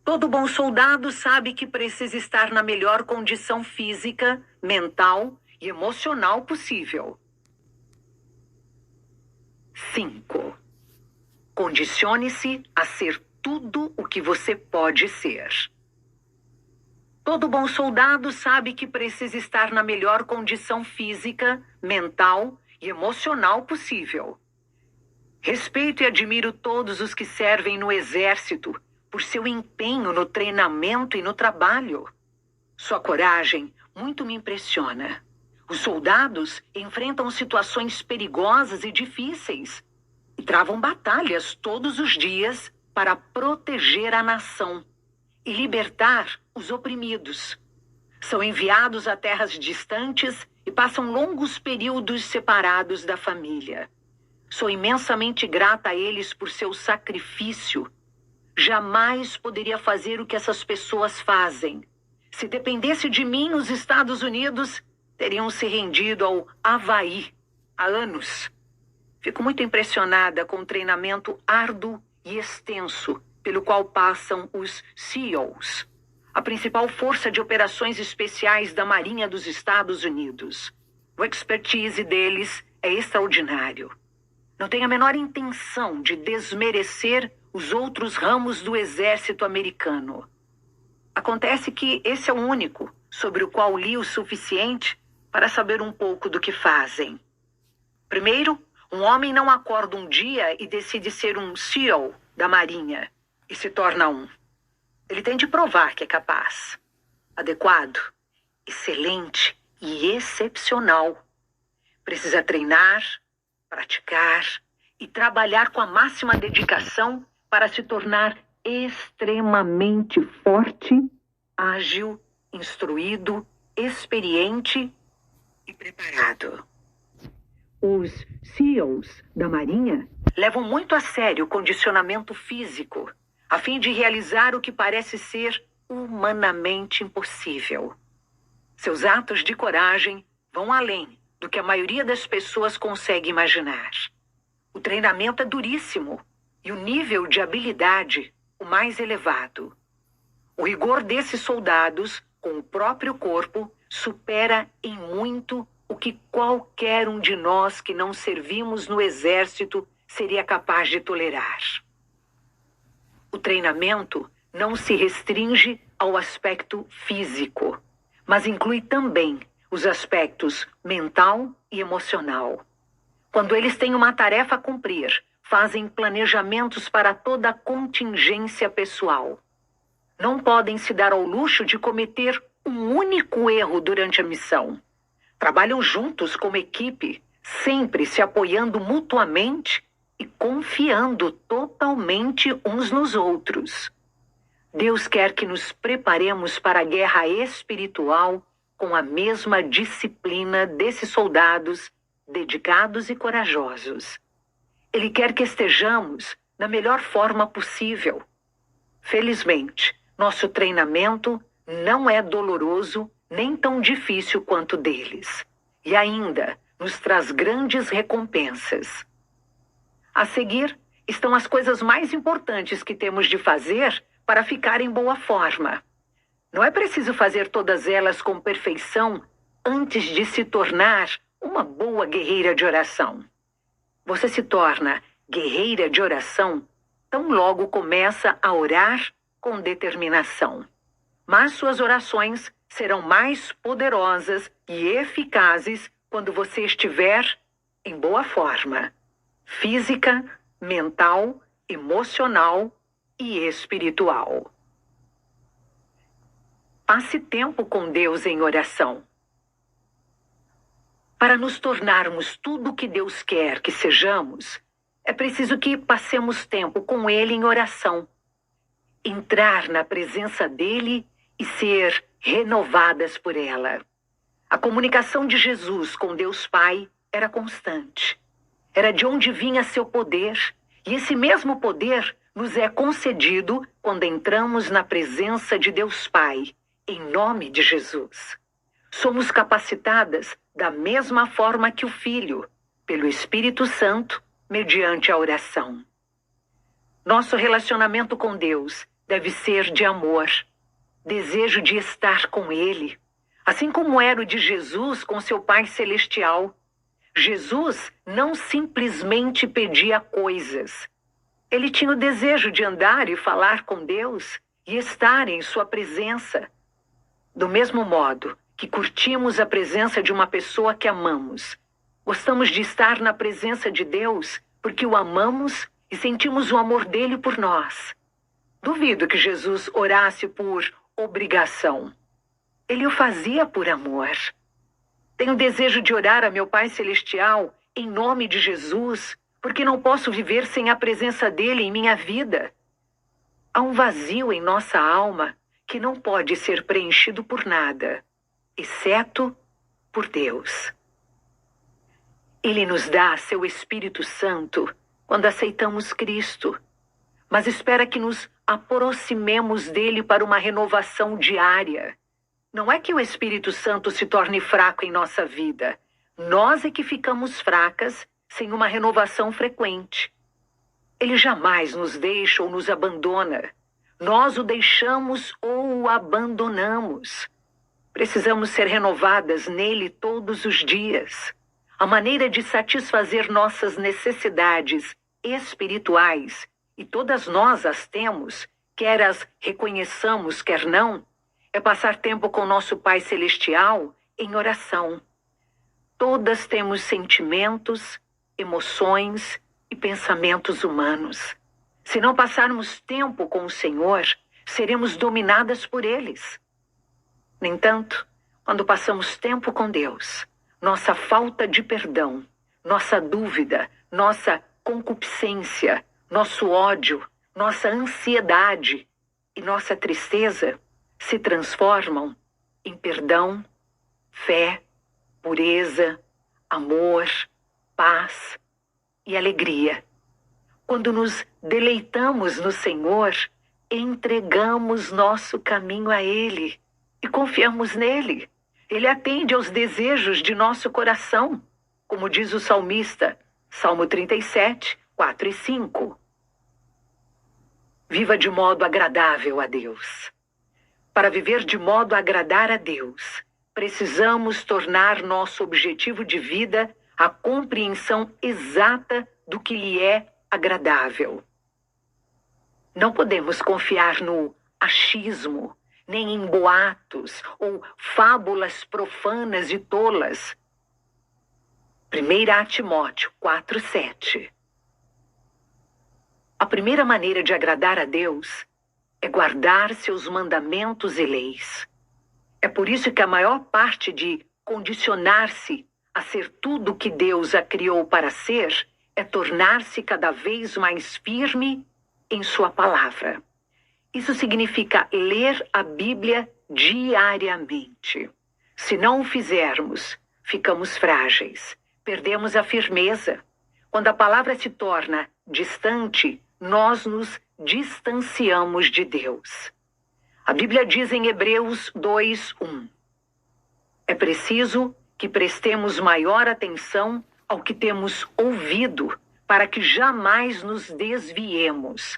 Todo bom soldado sabe que precisa estar na melhor condição física, mental e emocional possível. 5. Condicione-se a ser tudo o que você pode ser. Todo bom soldado sabe que precisa estar na melhor condição física, mental e emocional possível. Respeito e admiro todos os que servem no exército por seu empenho no treinamento e no trabalho. Sua coragem muito me impressiona. Os soldados enfrentam situações perigosas e difíceis e travam batalhas todos os dias para proteger a nação e libertar os oprimidos. São enviados a terras distantes e passam longos períodos separados da família. Sou imensamente grata a eles por seu sacrifício. Jamais poderia fazer o que essas pessoas fazem. Se dependesse de mim, os Estados Unidos teriam se rendido ao Havaí há anos. Fico muito impressionada com o treinamento árduo e extenso pelo qual passam os SEALs, a principal força de operações especiais da Marinha dos Estados Unidos. O expertise deles é extraordinário. Não tenho a menor intenção de desmerecer os outros ramos do exército americano. Acontece que esse é o único sobre o qual li o suficiente para saber um pouco do que fazem. Primeiro, um homem não acorda um dia e decide ser um SEAL da Marinha e se torna um. Ele tem de provar que é capaz, adequado, excelente e excepcional. Precisa treinar, praticar e trabalhar com a máxima dedicação para se tornar extremamente forte, ágil, instruído, experiente e preparado. Os SEALs da Marinha levam muito a sério o condicionamento físico, a fim de realizar o que parece ser humanamente impossível. Seus atos de coragem vão além do que a maioria das pessoas consegue imaginar. O treinamento é duríssimo e o nível de habilidade o mais elevado. O rigor desses soldados, com o próprio corpo, supera em muito o que qualquer um de nós que não servimos no exército seria capaz de tolerar. O treinamento não se restringe ao aspecto físico, mas inclui também os aspectos mental e emocional. Quando eles têm uma tarefa a cumprir, fazem planejamentos para toda a contingência pessoal. Não podem se dar ao luxo de cometer um único erro durante a missão. Trabalham juntos como equipe, sempre se apoiando mutuamente e confiando totalmente uns nos outros. Deus quer que nos preparemos para a guerra espiritual com a mesma disciplina desses soldados dedicados e corajosos. Ele quer que estejamos na melhor forma possível. Felizmente, nosso treinamento não é doloroso nem tão difícil quanto deles. E ainda nos traz grandes recompensas. A seguir, estão as coisas mais importantes que temos de fazer para ficar em boa forma. Não é preciso fazer todas elas com perfeição antes de se tornar uma boa guerreira de oração. Você se torna guerreira de oração tão logo começa a orar com determinação. Mas suas orações serão mais poderosas e eficazes quando você estiver em boa forma, física, mental, emocional e espiritual. Passe tempo com Deus em oração. Para nos tornarmos tudo o que Deus quer que sejamos, é preciso que passemos tempo com Ele em oração. Entrar na presença dEle e ser renovadas por ela. A comunicação de Jesus com Deus Pai era constante. Era de onde vinha seu poder, e esse mesmo poder nos é concedido quando entramos na presença de Deus Pai, em nome de Jesus. Somos capacitadas da mesma forma que o Filho, pelo Espírito Santo, mediante a oração. Nosso relacionamento com Deus deve ser de amor, desejo de estar com Ele, assim como era o de Jesus com seu Pai Celestial. Jesus não simplesmente pedia coisas. Ele tinha o desejo de andar e falar com Deus e estar em sua presença. Do mesmo modo que curtimos a presença de uma pessoa que amamos, gostamos de estar na presença de Deus porque o amamos e sentimos o amor dele por nós. Duvido que Jesus orasse por obrigação. Ele o fazia por amor. Tenho desejo de orar a meu Pai Celestial em nome de Jesus, porque não posso viver sem a presença dele em minha vida. Há um vazio em nossa alma que não pode ser preenchido por nada, exceto por Deus. Ele nos dá seu Espírito Santo quando aceitamos Cristo, mas espera que nos aproximemos dele para uma renovação diária. Não é que o Espírito Santo se torne fraco em nossa vida. Nós é que ficamos fracas sem uma renovação frequente. Ele jamais nos deixa ou nos abandona. Nós o deixamos ou o abandonamos. Precisamos ser renovadas nele todos os dias. A maneira de satisfazer nossas necessidades espirituais, e todas nós as temos, quer as reconheçamos, quer não, é passar tempo com nosso Pai Celestial em oração. Todas temos sentimentos, emoções e pensamentos humanos. Se não passarmos tempo com o Senhor, seremos dominadas por eles. No entanto, quando passamos tempo com Deus, nossa falta de perdão, nossa dúvida, nossa concupiscência, nosso ódio, nossa ansiedade e nossa tristeza se transformam em perdão, fé, pureza, amor, paz e alegria. Quando nos deleitamos no Senhor, entregamos nosso caminho a Ele e confiamos nele. Ele atende aos desejos de nosso coração, como diz o salmista, Salmo 37, 4 e 5. Viva de modo agradável a Deus. Para viver de modo a agradar a Deus, precisamos tornar nosso objetivo de vida a compreensão exata do que lhe é agradável. Não podemos confiar no achismo, nem em boatos ou fábulas profanas e tolas. 1 Timóteo 4:7. A primeira maneira de agradar a Deus é guardar seus mandamentos e leis. É por isso que a maior parte de condicionar-se a ser tudo o que Deus a criou para ser é tornar-se cada vez mais firme em sua palavra. Isso significa ler a Bíblia diariamente. Se não o fizermos, ficamos frágeis, perdemos a firmeza. Quando a palavra se torna distante, nós nos distanciamos de Deus. A Bíblia diz em Hebreus 2:1: é preciso que prestemos maior atenção ao que temos ouvido, para que jamais nos desviemos.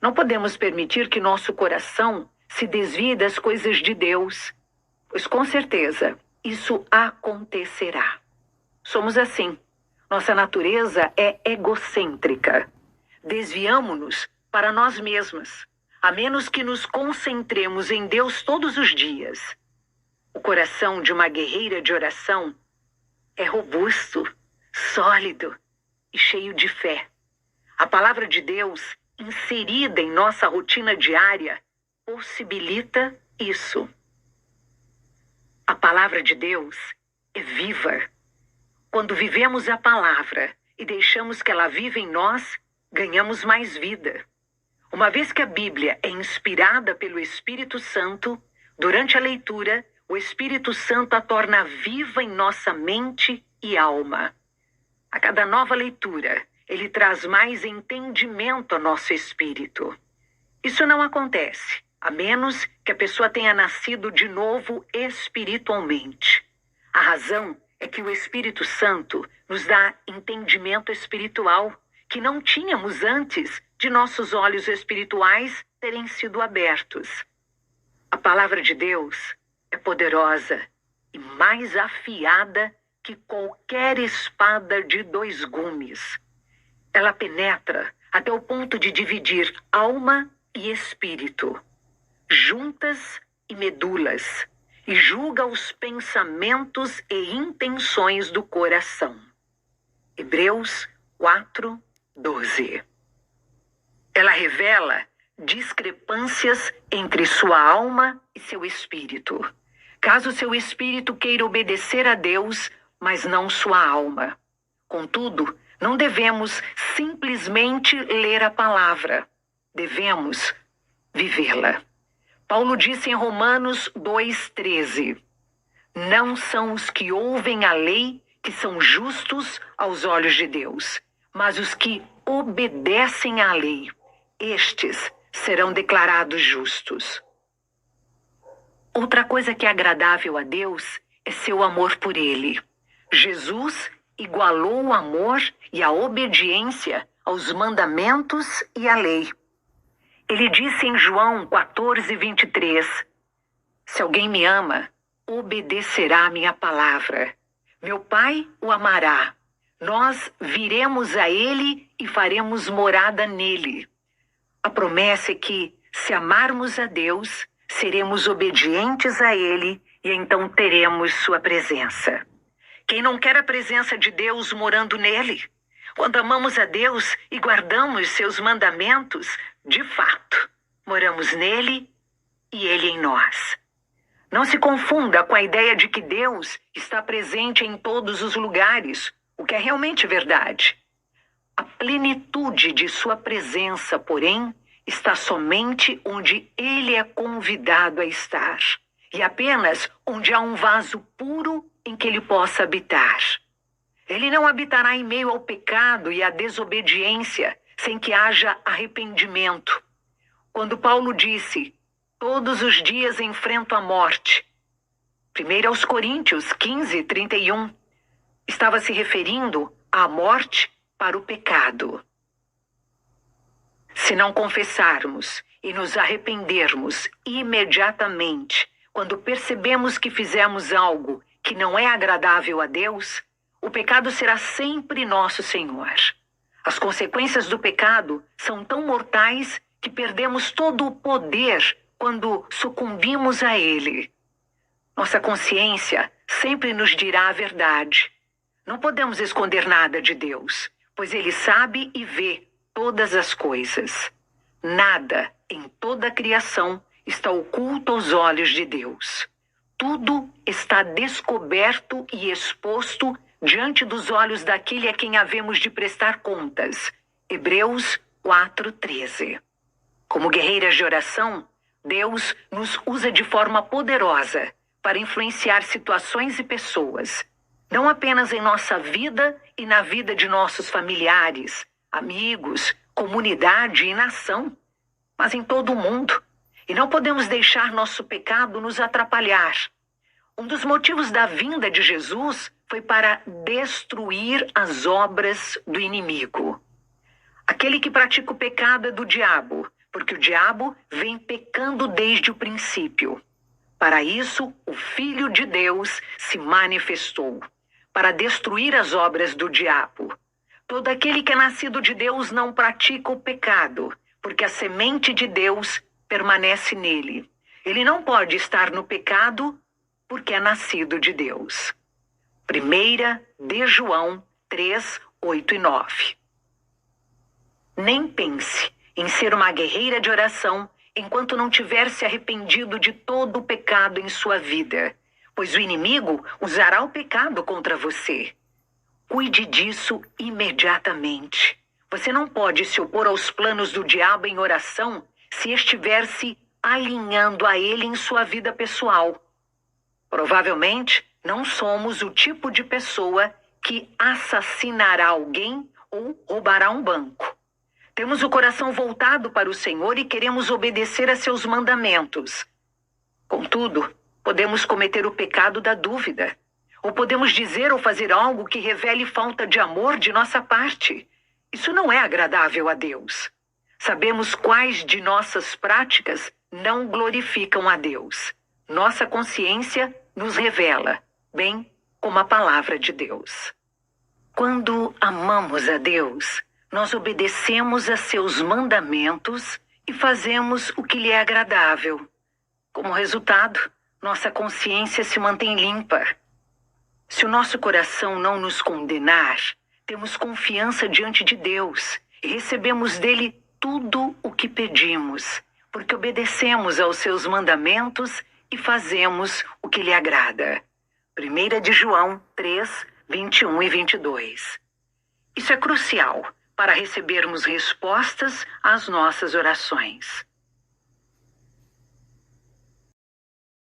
Não podemos permitir que nosso coração se desvie das coisas de Deus, pois com certeza isso acontecerá. Somos assim. Nossa natureza é egocêntrica. Desviamo-nos para nós mesmas, a menos que nos concentremos em Deus todos os dias. O coração de uma guerreira de oração é robusto, sólido e cheio de fé. A palavra de Deus, inserida em nossa rotina diária, possibilita isso. A palavra de Deus é viva. Quando vivemos a palavra e deixamos que ela viva em nós, ganhamos mais vida. Uma vez que a Bíblia é inspirada pelo Espírito Santo, durante a leitura, o Espírito Santo a torna viva em nossa mente e alma. A cada nova leitura, ele traz mais entendimento ao nosso espírito. Isso não acontece, a menos que a pessoa tenha nascido de novo espiritualmente. A razão é que o Espírito Santo nos dá entendimento espiritual, que não tínhamos antes de nossos olhos espirituais terem sido abertos. A palavra de Deus é poderosa e mais afiada que qualquer espada de 2 gumes. Ela penetra até o ponto de dividir alma e espírito, juntas e medulas, e julga os pensamentos e intenções do coração. Hebreus 4:12. Ela revela discrepâncias entre sua alma e seu espírito. Caso seu espírito queira obedecer a Deus, mas não sua alma. Contudo, não devemos simplesmente ler a palavra. Devemos vivê-la. Paulo disse em Romanos 2:13: Não são os que ouvem a lei que são justos aos olhos de Deus, mas os que obedecem à lei. Estes serão declarados justos. Outra coisa que é agradável a Deus é seu amor por Ele. Jesus igualou o amor e a obediência aos mandamentos e à lei. Ele disse em João 14:23, Se alguém me ama, obedecerá a minha palavra. Meu Pai o amará. Nós viremos a Ele e faremos morada nele. A promessa é que, se amarmos a Deus, seremos obedientes a Ele e então teremos sua presença. Quem não quer a presença de Deus morando nele? Quando amamos a Deus e guardamos seus mandamentos, de fato, moramos nele e ele em nós. Não se confunda com a ideia de que Deus está presente em todos os lugares, o que é realmente verdade. A plenitude de sua presença, porém, está somente onde ele é convidado a estar, e apenas onde há um vaso puro em que ele possa habitar. Ele não habitará em meio ao pecado e à desobediência, sem que haja arrependimento. Quando Paulo disse, todos os dias enfrento a morte, 1 aos Coríntios 15:31, estava se referindo à morte para o pecado. Se não confessarmos e nos arrependermos imediatamente, quando percebemos que fizemos algo que não é agradável a Deus, o pecado será sempre nosso Senhor. As consequências do pecado são tão mortais que perdemos todo o poder quando sucumbimos a ele. Nossa consciência sempre nos dirá a verdade. Não podemos esconder nada de Deus, pois ele sabe e vê todas as coisas. Nada em toda a criação está oculto aos olhos de Deus. Tudo está descoberto e exposto diante dos olhos daquele a quem havemos de prestar contas. Hebreus 4:13. Como guerreiras de oração, Deus nos usa de forma poderosa para influenciar situações e pessoas, não apenas em nossa vida e na vida de nossos familiares, amigos, comunidade e nação, mas em todo o mundo. E não podemos deixar nosso pecado nos atrapalhar. Um dos motivos da vinda de Jesus foi para destruir as obras do inimigo. Aquele que pratica o pecado é do diabo, porque o diabo vem pecando desde o princípio. Para isso, o Filho de Deus se manifestou, para destruir as obras do diabo. Todo aquele que é nascido de Deus não pratica o pecado, porque a semente de Deus permanece nele. Ele não pode estar no pecado, porque é nascido de Deus. 1 de João 3, 8 e 9. Nem pense em ser uma guerreira de oração enquanto não tiver se arrependido de todo o pecado em sua vida, pois o inimigo usará o pecado contra você. Cuide disso imediatamente. Você não pode se opor aos planos do diabo em oração se estiver se alinhando a ele em sua vida pessoal. Provavelmente, não somos o tipo de pessoa que assassinará alguém ou roubará um banco. Temos o coração voltado para o Senhor e queremos obedecer a seus mandamentos. Contudo, podemos cometer o pecado da dúvida. Ou podemos dizer ou fazer algo que revele falta de amor de nossa parte. Isso não é agradável a Deus. Sabemos quais de nossas práticas não glorificam a Deus. Nossa consciência nos revela, bem como a palavra de Deus. Quando amamos a Deus, nós obedecemos a seus mandamentos e fazemos o que lhe é agradável. Como resultado, nossa consciência se mantém limpa. Se o nosso coração não nos condenar, temos confiança diante de Deus e recebemos dele tudo o que pedimos, porque obedecemos aos seus mandamentos e fazemos o que lhe agrada. 1 de João 3, 21 e 22. Isso é crucial para recebermos respostas às nossas orações.